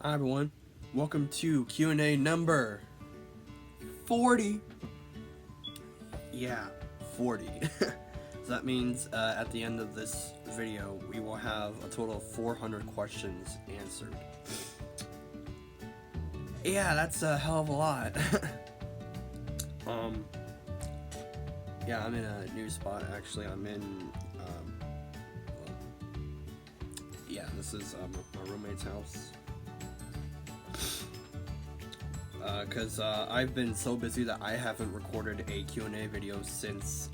Hi everyone, welcome to Q&A number 40. Yeah, 40. So that means at the end of this video, we will have a total of 400 questions answered. Yeah, that's a hell of a lot. Yeah, I'm in a new spot actually. I'm in, this is my roommate's house. Because I've been so busy that I haven't recorded a Q&A video since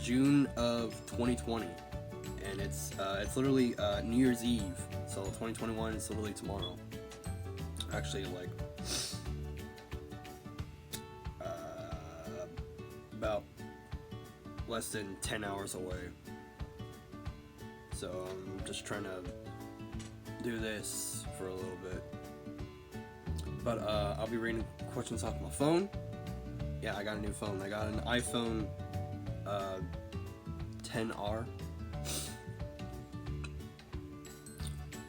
June of 2020, and it's literally New Year's Eve, so 2021 is literally tomorrow. Actually, like about less than 10 hours away. So I'm just trying to do this for a little bit. But I'll be reading questions off my phone. Yeah, I got a new phone. I got an iPhone 10R.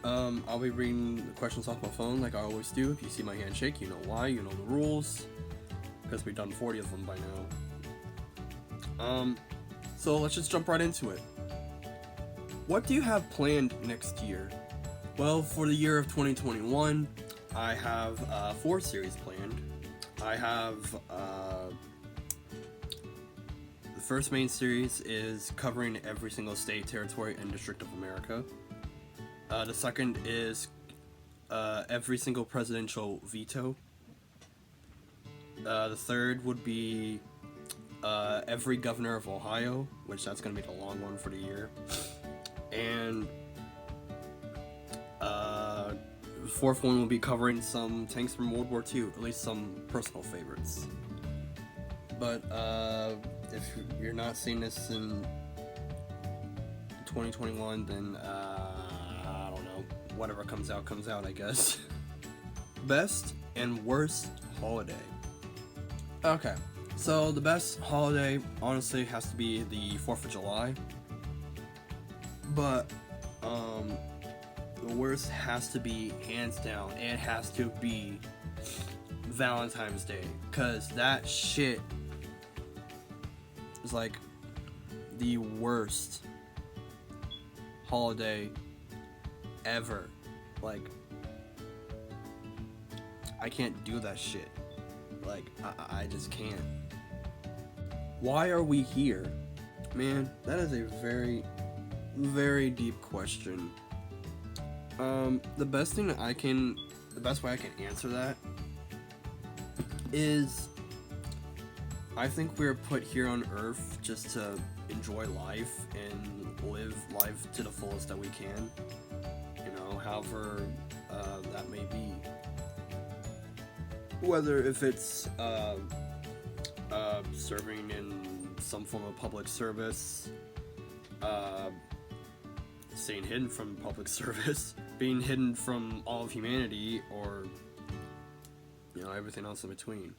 I'll be reading the questions off my phone like I always do. If you see my hand shake, you know why, you know the rules. Because we've done 40 of them by now. So let's just jump right into it. What do you have planned next year? Well, for the year of 2021, I have 4 series planned. I have the first main series is covering every single state, territory, and district of America. The second is every single presidential veto. The third would be every governor of Ohio, which that's going to be the long one for the year. And the fourth one will be covering some tanks from World War II, at least some personal favorites. But if you're not seeing this in 2021, then I don't know. Whatever comes out, I guess. Best and worst holiday. Okay, so the best holiday, honestly, has to be the 4th of July. But, the worst has to be, hands down, it has to be Valentine's Day. Because that shit is like the worst holiday ever. Like, I can't do that shit. Like, I just can't. Why are we here? Man, that is a very, very deep question. The best way I can answer that is, I think we're put here on Earth just to enjoy life and live life to the fullest that we can. You know, however that may be. Whether if it's serving in some form of public service, staying hidden from public service, being hidden from all of humanity, or, you know, everything else in between.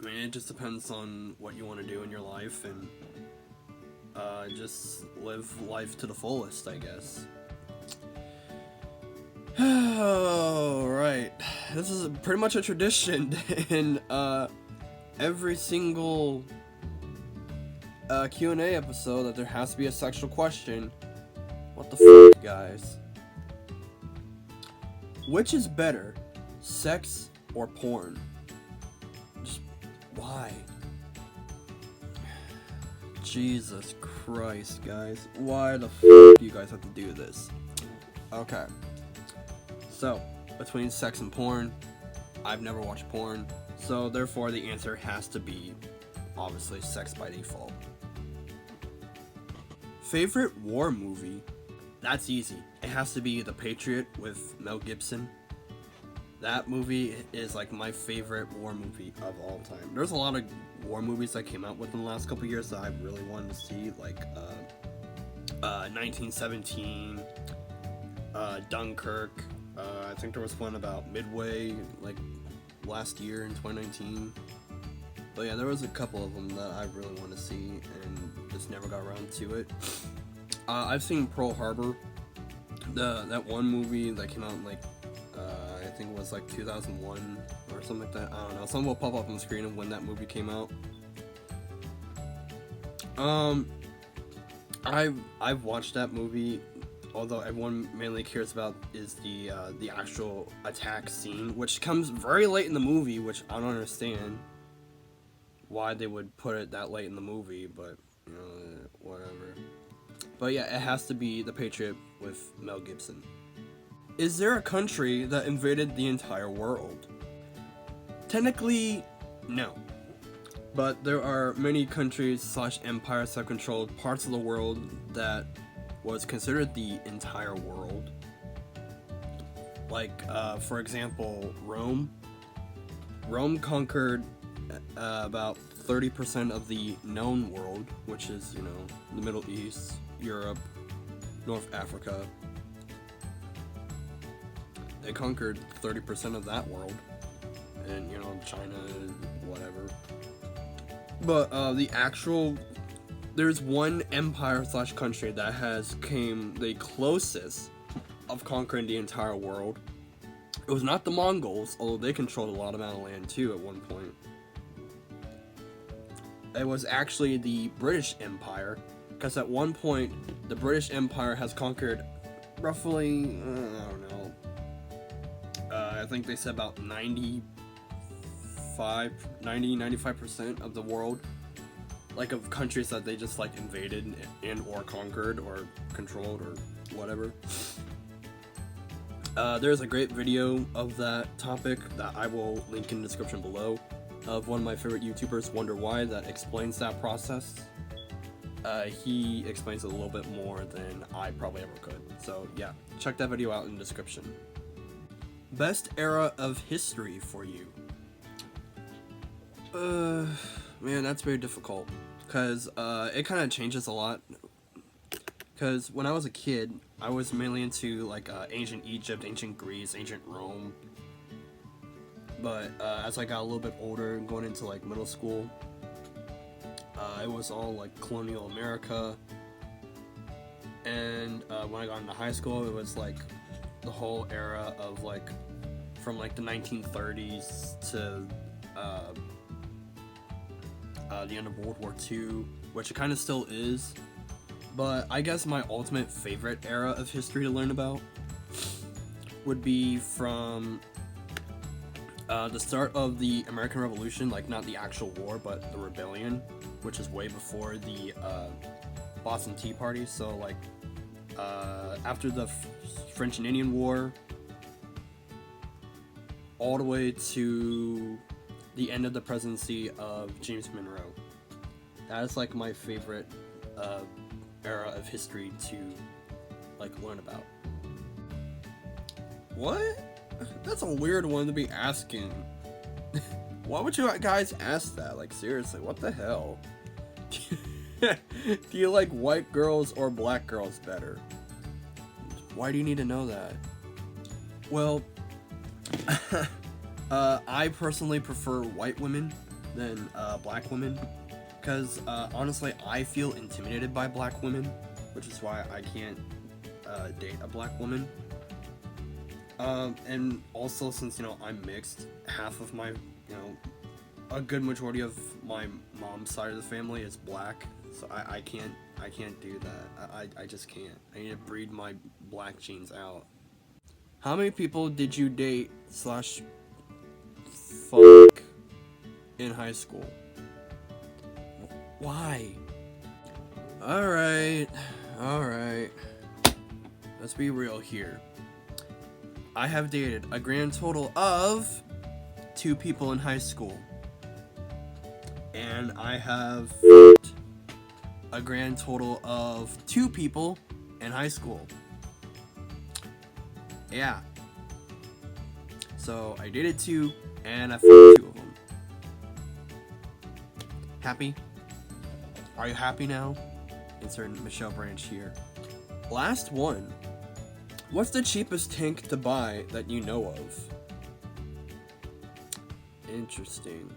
I mean, it just depends on what you want to do in your life, and just live life to the fullest, I guess. Alright, this is pretty much a tradition in every single Q&A episode that there has to be a sexual question. What the fuck, guys? Which is better, sex or porn? Just why? Jesus Christ, guys. Why the fuck do you guys have to do this? Okay. So, between sex and porn, I've never watched porn, so therefore the answer has to be, obviously, sex by default. Favorite war movie? That's easy. It has to be The Patriot with Mel Gibson. That movie is like my favorite war movie of all time. There's a lot of war movies that came out within the last couple years that I really wanted to see, like 1917, Dunkirk. I think there was one about Midway, like last year in 2019. But yeah, there was a couple of them that I really want to see and just never got around to it. I've seen Pearl Harbor, that one movie that came out in like I think it was like 2001 or something like that. I don't know. Something will pop up on the screen of when that movie came out. I've watched that movie, although everyone mainly cares about is the actual attack scene, which comes very late in the movie, which I don't understand why they would put it that late in the movie, but you know, whatever. But yeah, it has to be The Patriot with Mel Gibson. Is there a country that invaded the entire world? Technically, no. But there are many countries / empires that controlled parts of the world that was considered the entire world. Like, for example, Rome. Rome conquered about 30% of the known world, which is, you know, the Middle East, Europe, North Africa. They conquered 30% of that world, and you know, China, whatever. But there's one empire / country that has came the closest of conquering the entire world. It was not the Mongols, although they controlled a lot amount of land too at one point. It was actually the British Empire, because at one point the British Empire has conquered roughly, I don't know, I think they said about 95% of the world, like of countries that they just like invaded and or conquered or controlled or whatever. There's a great video of that topic that I will link in the description below, of one of my favorite YouTubers, Wonder Why, that explains that process. He explains it a little bit more than I probably ever could. So yeah, check that video out in the description. Best era of history for you? Man, that's very difficult, because it kind of changes a lot. Because when I was a kid, I was mainly into like ancient Egypt, ancient Greece, ancient Rome. But as I got a little bit older and going into like middle school, it was all like colonial America. And when I got into high school, it was like the whole era of like from like the 1930s to the end of World War II, which it kind of still is. But I guess my ultimate favorite era of history to learn about would be from the start of the American Revolution, like not the actual war, but the rebellion, which is way before the Boston Tea Party. So like after the French and Indian War, all the way to the end of the presidency of James Monroe. That is like my favorite era of history to like learn about. What? That's a weird one to be asking. Why would you guys ask that? Like seriously, what the hell? Do you like white girls or black girls better? Why do you need to know that? Well, I personally prefer white women than black women, because honestly I feel intimidated by black women, which is why I can't date a black woman. And also, since you know I'm mixed, half of my, you know, a good majority of my mom's side of the family is black, so I can't do that. I just can't. I need to breed my black genes out. How many people did you date / fuck in high school? Why? Alright. Let's be real here. I have dated a grand total of 2 people in high school. And I have fucked a grand total of 2 people in high school. Yeah. So I dated 2 and I fucked 2 of them. Happy? Are you happy now? Insert Michelle Branch here. Last one. What's the cheapest tank to buy that you know of? Interesting.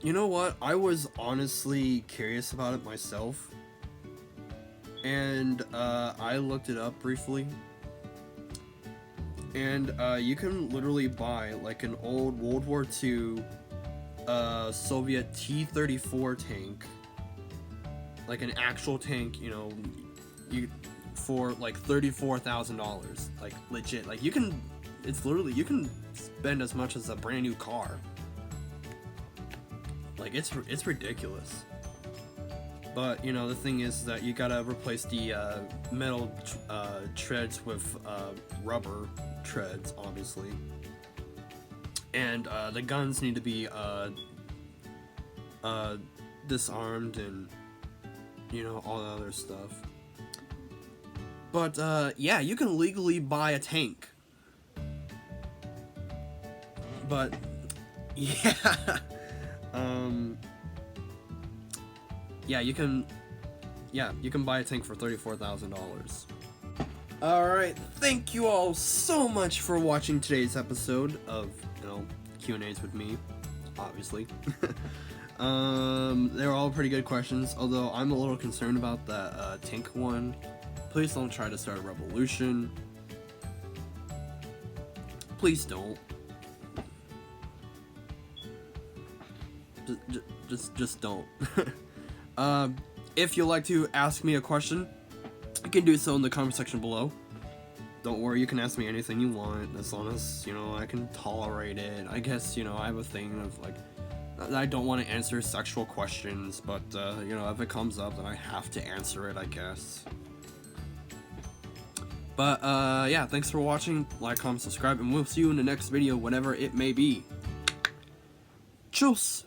You know what? I was honestly curious about it myself. And I looked it up briefly. And you can literally buy like an old World War II Soviet T-34 tank, like an actual tank, you know, for like $34,000, like legit. Like you can, it's literally, you can spend as much as a brand new car. Like it's ridiculous. But you know, the thing is that you gotta replace the metal treads with rubber treads, obviously. And the guns need to be disarmed and, you know, all the other stuff. But yeah, you can legally buy a tank. But yeah, yeah, you can buy a tank for $34,000. Alright, thank you all so much for watching today's episode of, you know, Q&As with me, obviously. They were all pretty good questions, although I'm a little concerned about the tank one. Please don't try to start a revolution. Please don't. Just don't. If you'd like to ask me a question, you can do so in the comment section below. Don't worry, you can ask me anything you want, as long as, you know, I can tolerate it. I guess, you know, I have a thing of, like, I don't want to answer sexual questions, but, you know, if it comes up, then I have to answer it, I guess. But, yeah, thanks for watching. Like, comment, subscribe, and we'll see you in the next video, whenever it may be. Tschüss!